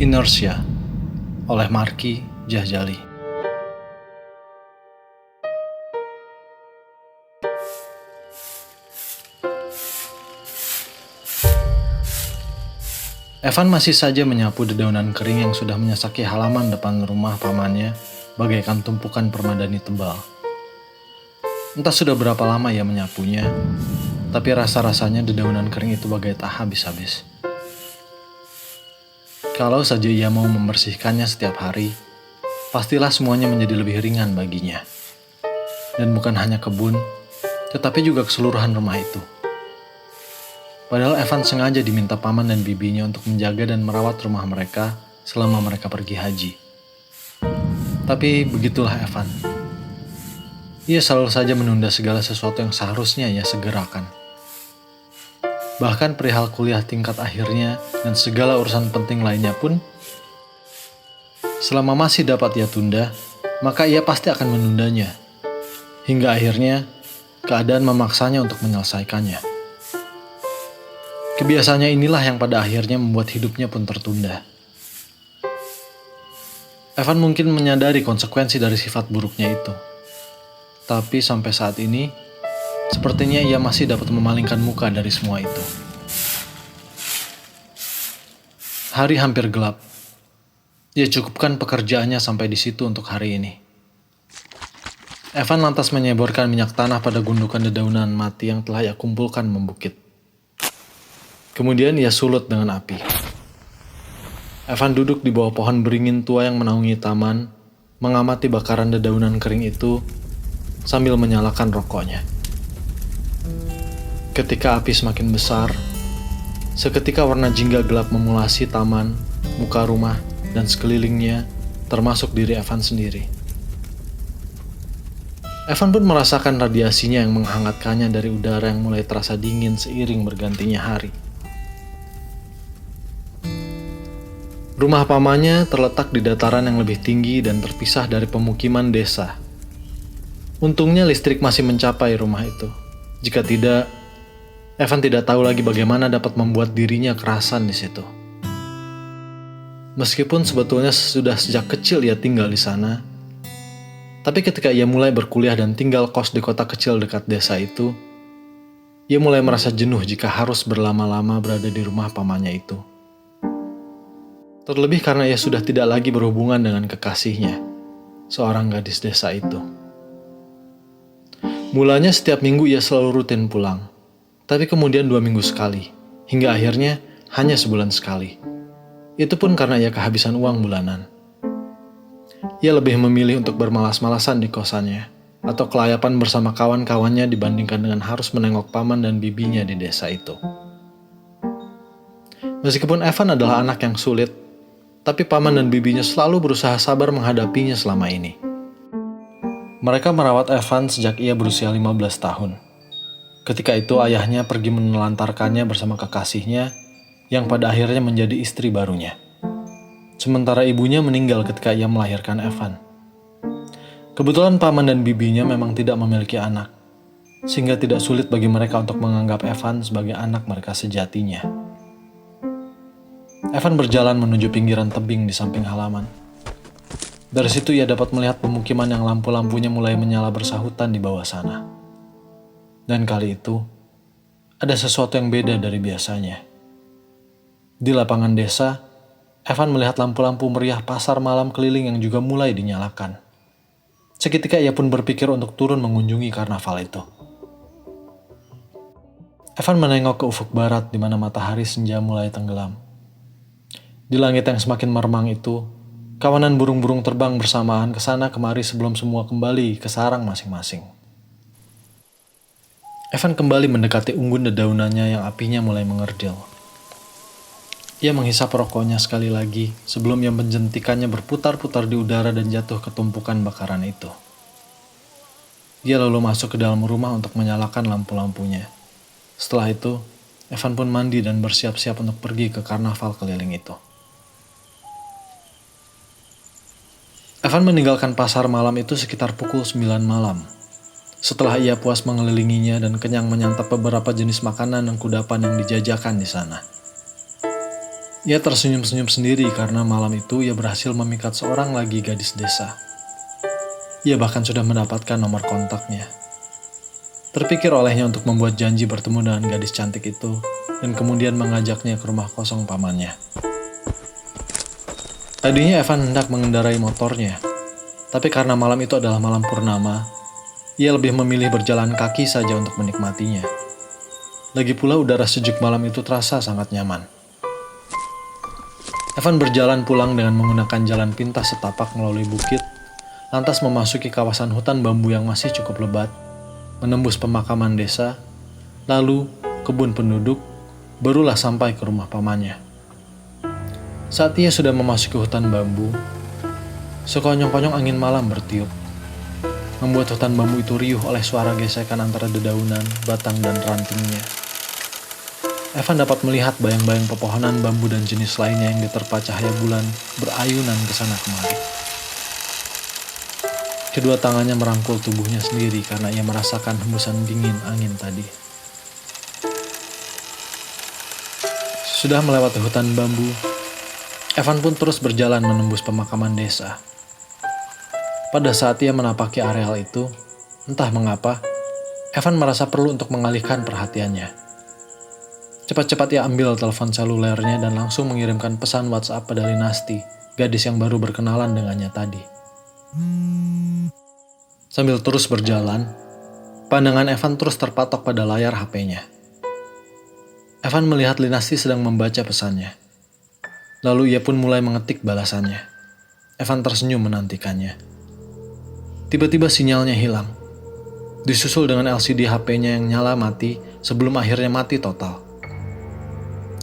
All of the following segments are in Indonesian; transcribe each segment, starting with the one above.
Inertia oleh Marky Jahjali. Evan masih saja menyapu dedaunan kering yang sudah menyesaki halaman depan rumah pamannya bagaikan tumpukan permadani tebal. Entah sudah berapa lama ia menyapunya, tapi rasa-rasanya dedaunan kering itu bagai tak habis-habis. Kalau saja ia mau membersihkannya setiap hari, pastilah semuanya menjadi lebih ringan baginya. Dan bukan hanya kebun, tetapi juga keseluruhan rumah itu. Padahal Evan sengaja diminta paman dan bibinya untuk menjaga dan merawat rumah mereka selama mereka pergi haji. Tapi begitulah Evan. Ia selalu saja menunda segala sesuatu yang seharusnya ia segerakan. Bahkan perihal kuliah tingkat akhirnya dan segala urusan penting lainnya pun, selama masih dapat ia tunda, maka ia pasti akan menundanya. Hingga akhirnya, keadaan memaksanya untuk menyelesaikannya. Kebiasaannya inilah yang pada akhirnya membuat hidupnya pun tertunda. Evan mungkin menyadari konsekuensi dari sifat buruknya itu. Tapi sampai saat ini, sepertinya ia masih dapat memalingkan muka dari semua itu. Hari hampir gelap. Ia cukupkan pekerjaannya sampai di situ untuk hari ini. Evan lantas menyeborkan minyak tanah pada gundukan dedaunan mati yang telah ia kumpulkan membukit. Kemudian ia sulut dengan api. Evan duduk di bawah pohon beringin tua yang menaungi taman, mengamati bakaran dedaunan kering itu sambil menyalakan rokoknya. Ketika api semakin besar, seketika warna jingga gelap memulasi taman, muka rumah, dan sekelilingnya, termasuk diri Evan sendiri. Evan pun merasakan radiasinya yang menghangatkannya dari udara yang mulai terasa dingin seiring bergantinya hari. Rumah pamannya terletak di dataran yang lebih tinggi dan terpisah dari pemukiman desa. Untungnya listrik masih mencapai rumah itu. Jika tidak, Evan tidak tahu lagi bagaimana dapat membuat dirinya kerasan di situ. Meskipun sebetulnya sudah sejak kecil ia tinggal di sana, tapi ketika ia mulai berkuliah dan tinggal kos di kota kecil dekat desa itu, ia mulai merasa jenuh jika harus berlama-lama berada di rumah pamannya itu. Terlebih karena ia sudah tidak lagi berhubungan dengan kekasihnya, seorang gadis desa itu. Mulanya setiap minggu ia selalu rutin pulang, tapi kemudian 2 minggu sekali, hingga akhirnya hanya sebulan sekali. Itu pun karena ia kehabisan uang bulanan. Ia lebih memilih untuk bermalas-malasan di kosannya, atau kelayapan bersama kawan-kawannya dibandingkan dengan harus menengok paman dan bibinya di desa itu. Meskipun Evan adalah anak yang sulit, tapi paman dan bibinya selalu berusaha sabar menghadapinya selama ini. Mereka merawat Evan sejak ia berusia 15 tahun. Ketika itu ayahnya pergi menelantarkannya bersama kekasihnya yang pada akhirnya menjadi istri barunya. Sementara ibunya meninggal ketika ia melahirkan Evan. Kebetulan paman dan bibinya memang tidak memiliki anak, sehingga tidak sulit bagi mereka untuk menganggap Evan sebagai anak mereka sejatinya. Evan berjalan menuju pinggiran tebing di samping halaman. Dari situ ia dapat melihat pemukiman yang lampu-lampunya mulai menyala bersahutan di bawah sana. Dan kali itu, ada sesuatu yang beda dari biasanya. Di lapangan desa, Evan melihat lampu-lampu meriah pasar malam keliling yang juga mulai dinyalakan. Seketika ia pun berpikir untuk turun mengunjungi karnaval itu. Evan menengok ke ufuk barat di mana matahari senja mulai tenggelam. Di langit yang semakin meremang itu, kawanan burung-burung terbang bersamaan ke sana kemari sebelum semua kembali ke sarang masing-masing. Evan kembali mendekati unggun dedaunannya yang apinya mulai mengerdil. Ia menghisap rokoknya sekali lagi sebelum ia menjentikannya berputar-putar di udara dan jatuh ke tumpukan bakaran itu. Ia lalu masuk ke dalam rumah untuk menyalakan lampu-lampunya. Setelah itu, Evan pun mandi dan bersiap-siap untuk pergi ke karnaval keliling itu. Evan meninggalkan pasar malam itu sekitar pukul 9 malam. Setelah ia puas mengelilinginya dan kenyang menyantap beberapa jenis makanan dan kudapan yang dijajakan di sana. Ia tersenyum-senyum sendiri karena malam itu ia berhasil memikat seorang lagi gadis desa. Ia bahkan sudah mendapatkan nomor kontaknya. Terpikir olehnya untuk membuat janji bertemu dengan gadis cantik itu dan kemudian mengajaknya ke rumah kosong pamannya. Tadinya Evan hendak mengendarai motornya, tapi karena malam itu adalah malam purnama, ia lebih memilih berjalan kaki saja untuk menikmatinya. Lagi pula udara sejuk malam itu terasa sangat nyaman. Evan berjalan pulang dengan menggunakan jalan pintas setapak melalui bukit, lantas memasuki kawasan hutan bambu yang masih cukup lebat, menembus pemakaman desa, lalu kebun penduduk, barulah sampai ke rumah pamannya. Saat ia sudah memasuki hutan bambu, sekonyong-konyong angin malam bertiup, membuat hutan bambu itu riuh oleh suara gesekan antara dedaunan, batang, dan rantingnya. Evan dapat melihat bayang-bayang pepohonan bambu dan jenis lainnya yang diterpa cahaya bulan berayunan ke sana kemari. Kedua tangannya merangkul tubuhnya sendiri karena ia merasakan hembusan dingin angin tadi. Sudah melewati hutan bambu, Evan pun terus berjalan menembus pemakaman desa. Pada saat ia menapaki areal itu, entah mengapa, Evan merasa perlu untuk mengalihkan perhatiannya. Cepat-cepat ia ambil telepon selulernya dan langsung mengirimkan pesan WhatsApp pada Linasti, gadis yang baru berkenalan dengannya tadi. Sambil terus berjalan, pandangan Evan terus terpatok pada layar HP-nya. Evan melihat Linasti sedang membaca pesannya. Lalu ia pun mulai mengetik balasannya. Evan tersenyum menantikannya. Tiba-tiba sinyalnya hilang. Disusul dengan LCD HP-nya yang nyala mati sebelum akhirnya mati total.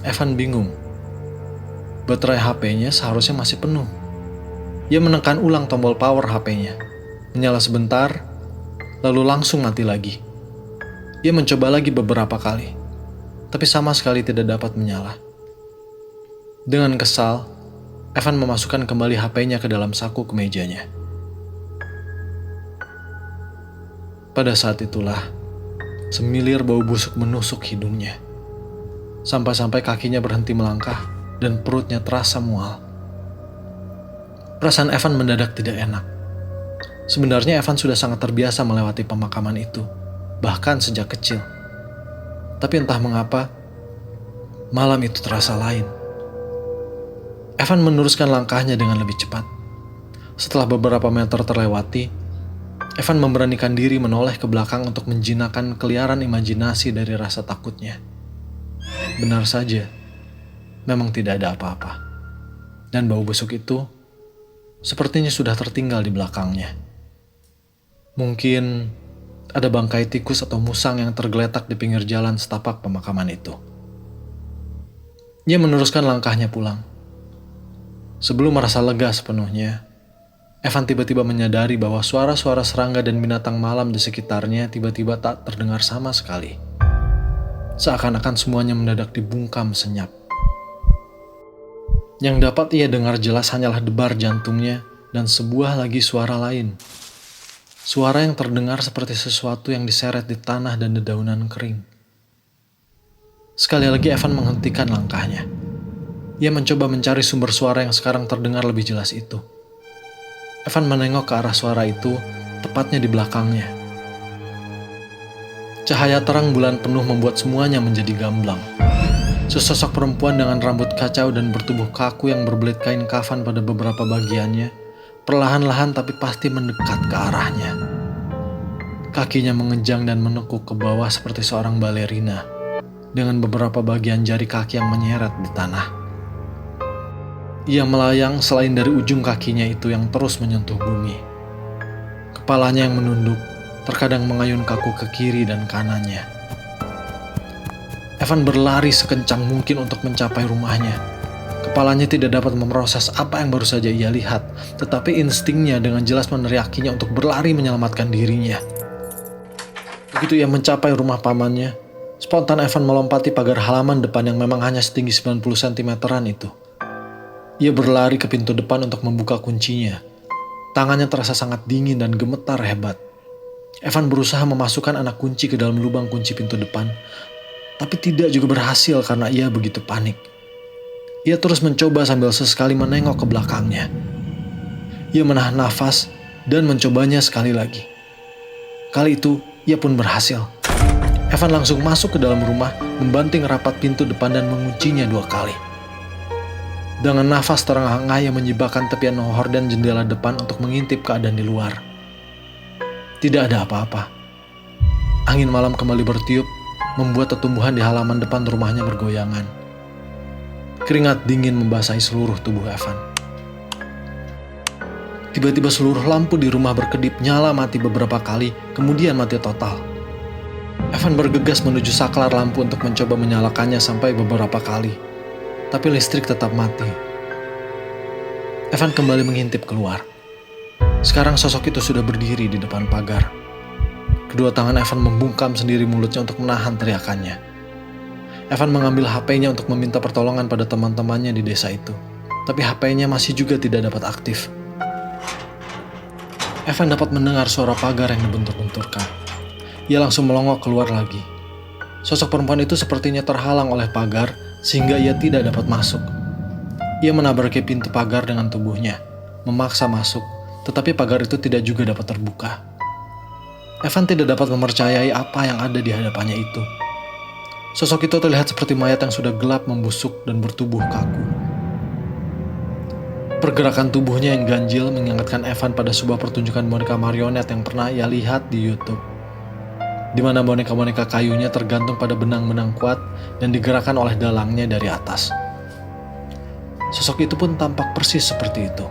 Evan bingung. Baterai HP-nya seharusnya masih penuh. Ia menekan ulang tombol power HP-nya. Menyala sebentar, lalu langsung mati lagi. Ia mencoba lagi beberapa kali, tapi sama sekali tidak dapat menyala. Dengan kesal, Evan memasukkan kembali HP-nya ke dalam saku kemejanya. Pada saat itulah, semilir bau busuk menusuk hidungnya. Sampai-sampai kakinya berhenti melangkah dan perutnya terasa mual. Perasaan Evan mendadak tidak enak. Sebenarnya Evan sudah sangat terbiasa melewati pemakaman itu, bahkan sejak kecil. Tapi entah mengapa, malam itu terasa lain. Evan meneruskan langkahnya dengan lebih cepat. Setelah beberapa meter terlewati, Evan memberanikan diri menoleh ke belakang untuk menjinakkan keliaran imajinasi dari rasa takutnya. Benar saja, memang tidak ada apa-apa. Dan bau busuk itu sepertinya sudah tertinggal di belakangnya. Mungkin ada bangkai tikus atau musang yang tergeletak di pinggir jalan setapak pemakaman itu. Ia meneruskan langkahnya pulang. Sebelum merasa lega sepenuhnya, Evan tiba-tiba menyadari bahwa suara-suara serangga dan binatang malam di sekitarnya tiba-tiba tak terdengar sama sekali. Seakan-akan semuanya mendadak dibungkam senyap. Yang dapat ia dengar jelas hanyalah debar jantungnya dan sebuah lagi suara lain. Suara yang terdengar seperti sesuatu yang diseret di tanah dan dedaunan kering. Sekali lagi Evan menghentikan langkahnya. Ia mencoba mencari sumber suara yang sekarang terdengar lebih jelas itu. Evan menengok ke arah suara itu, tepatnya di belakangnya. Cahaya terang bulan penuh membuat semuanya menjadi gamblang. Sesosok perempuan dengan rambut kacau dan bertubuh kaku yang berbelit kain kafan pada beberapa bagiannya, perlahan-lahan tapi pasti mendekat ke arahnya. Kakinya mengenjang dan menekuk ke bawah seperti seorang balerina, dengan beberapa bagian jari kaki yang menyeret di tanah. Ia melayang selain dari ujung kakinya itu yang terus menyentuh bumi. Kepalanya yang menunduk, terkadang mengayun kaku ke kiri dan kanannya. Evan berlari sekencang mungkin untuk mencapai rumahnya. Kepalanya tidak dapat memproses apa yang baru saja ia lihat, tetapi instingnya dengan jelas meneriakinya untuk berlari menyelamatkan dirinya. Begitu ia mencapai rumah pamannya, spontan Evan melompati pagar halaman depan yang memang hanya setinggi 90 cm-an itu. Ia berlari ke pintu depan untuk membuka kuncinya. Tangannya terasa sangat dingin dan gemetar hebat. Evan berusaha memasukkan anak kunci ke dalam lubang kunci pintu depan, tapi tidak juga berhasil karena ia begitu panik. Ia terus mencoba sambil sesekali menengok ke belakangnya. Ia menahan nafas dan mencobanya sekali lagi. Kali itu, ia pun berhasil. Evan langsung masuk ke dalam rumah, membanting rapat pintu depan dan menguncinya 2 kali. Dengan nafas terengah-engah ia menyibakkan tepian horden jendela depan untuk mengintip keadaan di luar. Tidak ada apa-apa. Angin malam kembali bertiup, membuat tumbuhan di halaman depan rumahnya bergoyangan. Keringat dingin membasahi seluruh tubuh Evan. Tiba-tiba seluruh lampu di rumah berkedip nyala mati beberapa kali, kemudian mati total. Evan bergegas menuju saklar lampu untuk mencoba menyalakannya sampai beberapa kali, tapi listrik tetap mati. Evan kembali mengintip keluar. Sekarang sosok itu sudah berdiri di depan pagar. Kedua tangan Evan membungkam sendiri mulutnya untuk menahan teriakannya. Evan mengambil HP-nya untuk meminta pertolongan pada teman-temannya di desa itu, tapi HP-nya masih juga tidak dapat aktif. Evan dapat mendengar suara pagar yang dibentur-benturkan. Ia langsung melongok keluar lagi. Sosok perempuan itu sepertinya terhalang oleh pagar sehingga ia tidak dapat masuk. Ia menabraki pintu pagar dengan tubuhnya, memaksa masuk, tetapi pagar itu tidak juga dapat terbuka. Evan tidak dapat mempercayai apa yang ada di hadapannya itu. Sosok itu terlihat seperti mayat yang sudah gelap membusuk dan bertubuh kaku. Pergerakan tubuhnya yang ganjil mengingatkan Evan pada sebuah pertunjukan boneka marionet yang pernah ia lihat di YouTube, di mana boneka-boneka kayunya tergantung pada benang-benang kuat dan digerakkan oleh dalangnya dari atas. Sosok itu pun tampak persis seperti itu.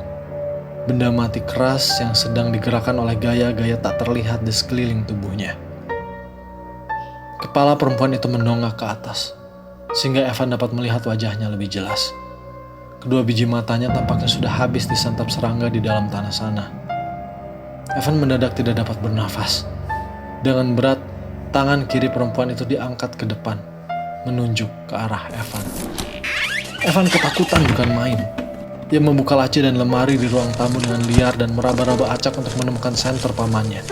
Benda mati keras yang sedang digerakkan oleh gaya-gaya tak terlihat di sekeliling tubuhnya. Kepala perempuan itu mendongak ke atas, sehingga Evan dapat melihat wajahnya lebih jelas. Kedua biji matanya tampaknya sudah habis disantap serangga di dalam tanah sana. Evan mendadak tidak dapat bernafas. Dengan berat, tangan kiri perempuan itu diangkat ke depan, menunjuk ke arah Evan. Evan ketakutan bukan main. Ia membuka laci dan lemari di ruang tamu dengan liar dan meraba-raba acak untuk menemukan senter pamannya.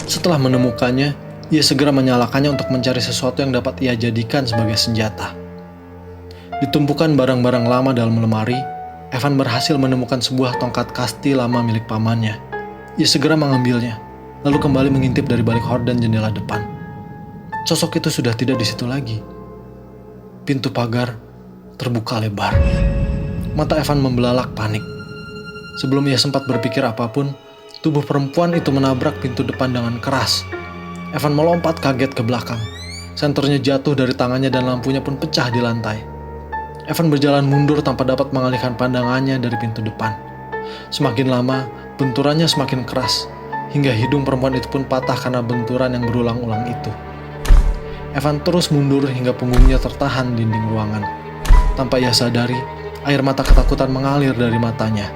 Setelah menemukannya, ia segera menyalakannya untuk mencari sesuatu yang dapat ia jadikan sebagai senjata. Ditumpukan barang-barang lama dalam lemari, Evan berhasil menemukan sebuah tongkat kasti lama milik pamannya. Ia segera mengambilnya, lalu kembali mengintip dari balik horden jendela depan. Sosok itu sudah tidak di situ lagi. Pintu pagar terbuka lebar. Mata Evan membelalak panik. Sebelum ia sempat berpikir apapun, tubuh perempuan itu menabrak pintu depan dengan keras. Evan melompat kaget ke belakang. Senternya jatuh dari tangannya dan lampunya pun pecah di lantai. Evan berjalan mundur tanpa dapat mengalihkan pandangannya dari pintu depan. Semakin lama, benturannya semakin keras, hingga hidung perempuan itu pun patah karena benturan yang berulang-ulang itu. Evan terus mundur hingga punggungnya tertahan dinding ruangan. Tanpa ia sadari, air mata ketakutan mengalir dari matanya.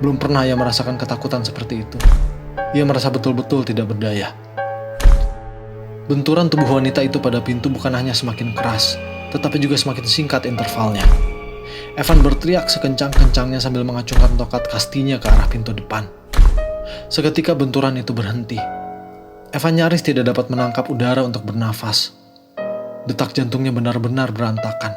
Belum pernah ia merasakan ketakutan seperti itu. Ia merasa betul-betul tidak berdaya. Benturan tubuh wanita itu pada pintu bukan hanya semakin keras, tetapi juga semakin singkat intervalnya. Evan berteriak sekencang-kencangnya sambil mengacungkan tongkat kastinya ke arah pintu depan. Seketika benturan itu berhenti. Evan nyaris tidak dapat menangkap udara untuk bernafas. Detak jantungnya benar-benar berantakan.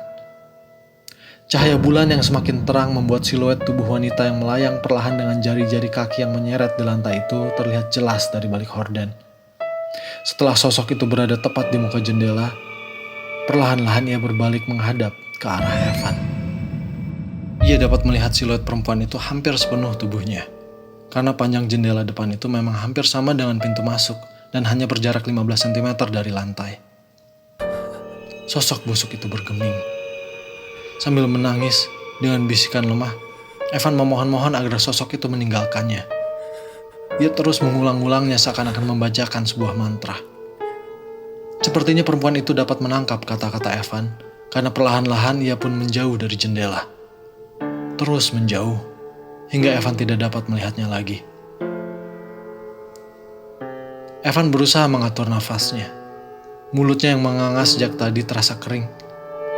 Cahaya bulan yang semakin terang membuat siluet tubuh wanita yang melayang perlahan dengan jari-jari kaki yang menyeret di lantai itu terlihat jelas dari balik horden. Setelah sosok itu berada tepat di muka jendela, perlahan-lahan ia berbalik menghadap ke arah Evan. Ia dapat melihat siluet perempuan itu hampir sepenuh tubuhnya, karena panjang jendela depan itu memang hampir sama dengan pintu masuk dan hanya berjarak 15 cm dari lantai. Sosok busuk itu bergeming. Sambil menangis dengan bisikan lemah, Evan memohon-mohon agar sosok itu meninggalkannya. Ia terus mengulang-ulangnya seakan-akan membacakan sebuah mantra. Sepertinya perempuan itu dapat menangkap kata-kata Evan, karena perlahan-lahan ia pun menjauh dari jendela. Terus menjauh, hingga Evan tidak dapat melihatnya lagi. Evan berusaha mengatur nafasnya. Mulutnya yang menganga sejak tadi terasa kering.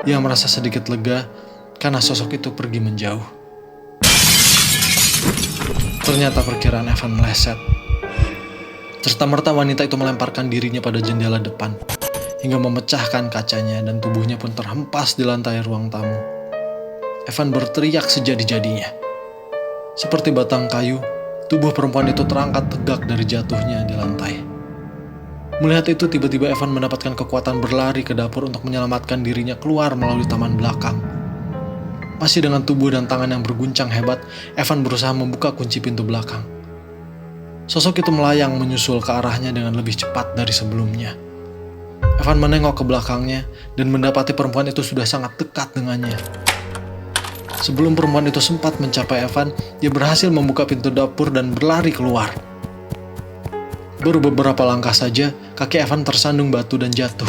Ia merasa sedikit lega karena sosok itu pergi menjauh. Ternyata perkiraan Evan meleset. Serta-merta wanita itu melemparkan dirinya pada jendela depan, hingga memecahkan kacanya dan tubuhnya pun terhempas di lantai ruang tamu. Evan berteriak sejadi-jadinya. Seperti batang kayu, tubuh perempuan itu terangkat tegak dari jatuhnya di lantai. Melihat itu, tiba-tiba Evan mendapatkan kekuatan berlari ke dapur untuk menyelamatkan dirinya keluar melalui taman belakang. Masih dengan tubuh dan tangan yang berguncang hebat, Evan berusaha membuka kunci pintu belakang. Sosok itu melayang menyusul ke arahnya dengan lebih cepat dari sebelumnya. Evan menengok ke belakangnya dan mendapati perempuan itu sudah sangat dekat dengannya. Sebelum perempuan itu sempat mencapai Evan, dia berhasil membuka pintu dapur dan berlari keluar. Baru beberapa langkah saja, kaki Evan tersandung batu dan jatuh.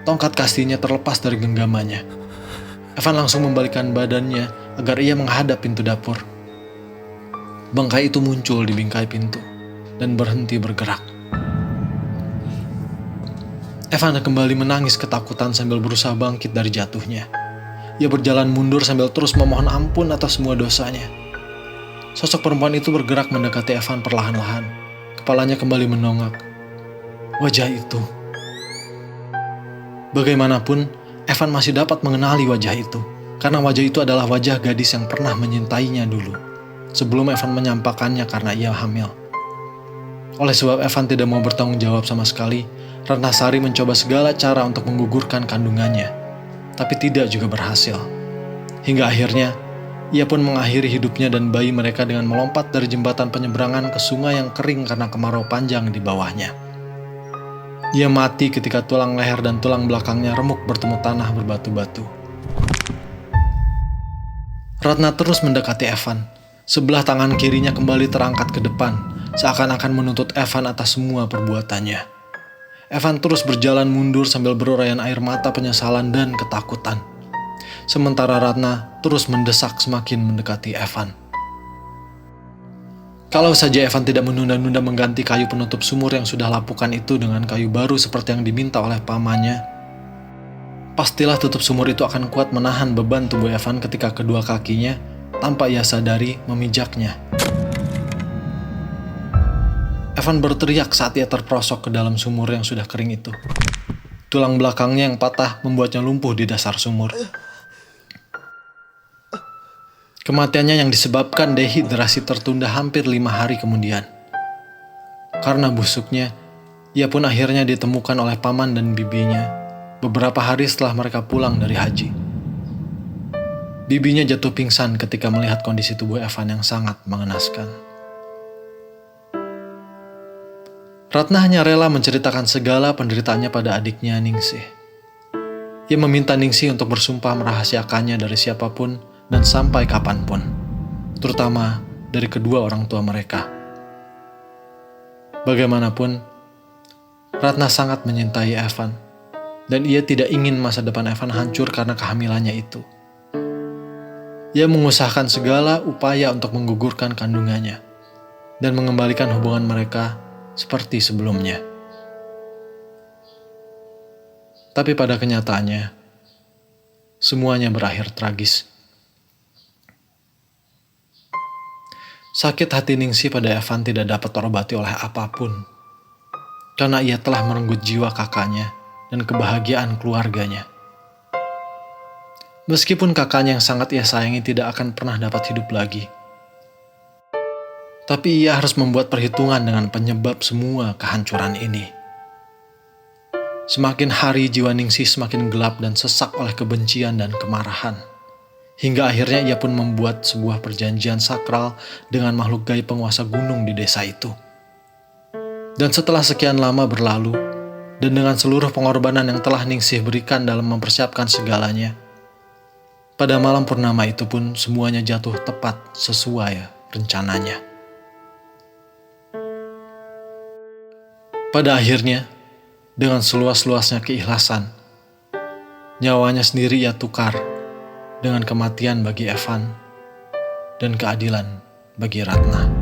Tongkat kastinya terlepas dari genggamannya. Evan langsung membalikkan badannya agar ia menghadap pintu dapur. Bangkai itu muncul di bingkai pintu dan berhenti bergerak. Evan kembali menangis ketakutan sambil berusaha bangkit dari jatuhnya. Ia berjalan mundur sambil terus memohon ampun atas semua dosanya. Sosok perempuan itu bergerak mendekati Evan perlahan-lahan. Kepalanya kembali menongak. Wajah itu. Bagaimanapun, Evan masih dapat mengenali wajah itu. Karena wajah itu adalah wajah gadis yang pernah menyintainya dulu. Sebelum Evan menyampaikannya karena ia hamil. Oleh sebab Evan tidak mau bertanggung jawab sama sekali, Ratna Sari mencoba segala cara untuk menggugurkan kandungannya. Tapi tidak juga berhasil. Hingga akhirnya, ia pun mengakhiri hidupnya dan bayi mereka dengan melompat dari jembatan penyeberangan ke sungai yang kering karena kemarau panjang di bawahnya. Ia mati ketika tulang leher dan tulang belakangnya remuk bertemu tanah berbatu-batu. Ratna terus mendekati Evan. Sebelah tangan kirinya kembali terangkat ke depan, seakan-akan menuntut Evan atas semua perbuatannya. Evan terus berjalan mundur sambil berurayan air mata penyesalan dan ketakutan. Sementara Ratna terus mendesak semakin mendekati Evan. Kalau saja Evan tidak menunda-nunda mengganti kayu penutup sumur yang sudah lapukan itu dengan kayu baru seperti yang diminta oleh pamannya, pastilah tutup sumur itu akan kuat menahan beban tubuh Evan ketika kedua kakinya, tanpa ia sadari, memijaknya. Evan berteriak saat ia terperosok ke dalam sumur yang sudah kering itu. Tulang belakangnya yang patah membuatnya lumpuh di dasar sumur. Kematiannya yang disebabkan dehidrasi tertunda hampir 5 hari kemudian. Karena busuknya, ia pun akhirnya ditemukan oleh paman dan bibinya beberapa hari setelah mereka pulang dari haji. Bibinya jatuh pingsan ketika melihat kondisi tubuh Evan yang sangat mengenaskan. Ratna hanya rela menceritakan segala penderitaannya pada adiknya Ningsih. Ia meminta Ningsih untuk bersumpah merahasiakannya dari siapapun dan sampai kapanpun, terutama dari kedua orang tua mereka. Bagaimanapun, Ratna sangat menyintai Evan, dan ia tidak ingin masa depan Evan hancur karena kehamilannya itu. Ia mengusahakan segala upaya untuk menggugurkan kandungannya dan mengembalikan hubungan mereka seperti sebelumnya. Tapi pada kenyataannya, semuanya berakhir tragis. Sakit hati Ningsih pada Evan tidak dapat terobati oleh apapun, karena ia telah merenggut jiwa kakaknya dan kebahagiaan keluarganya. Meskipun kakaknya yang sangat ia sayangi tidak akan pernah dapat hidup lagi, tapi ia harus membuat perhitungan dengan penyebab semua kehancuran ini. Semakin hari jiwa Ningsih semakin gelap dan sesak oleh kebencian dan kemarahan. Hingga akhirnya ia pun membuat sebuah perjanjian sakral dengan makhluk gaib penguasa gunung di desa itu. Dan setelah sekian lama berlalu, dan dengan seluruh pengorbanan yang telah Ningsih berikan dalam mempersiapkan segalanya, pada malam purnama itu pun semuanya jatuh tepat sesuai rencananya. Pada akhirnya, dengan seluas-luasnya keikhlasan, nyawanya sendiri ia tukar dengan kematian bagi Evan dan keadilan bagi Ratna.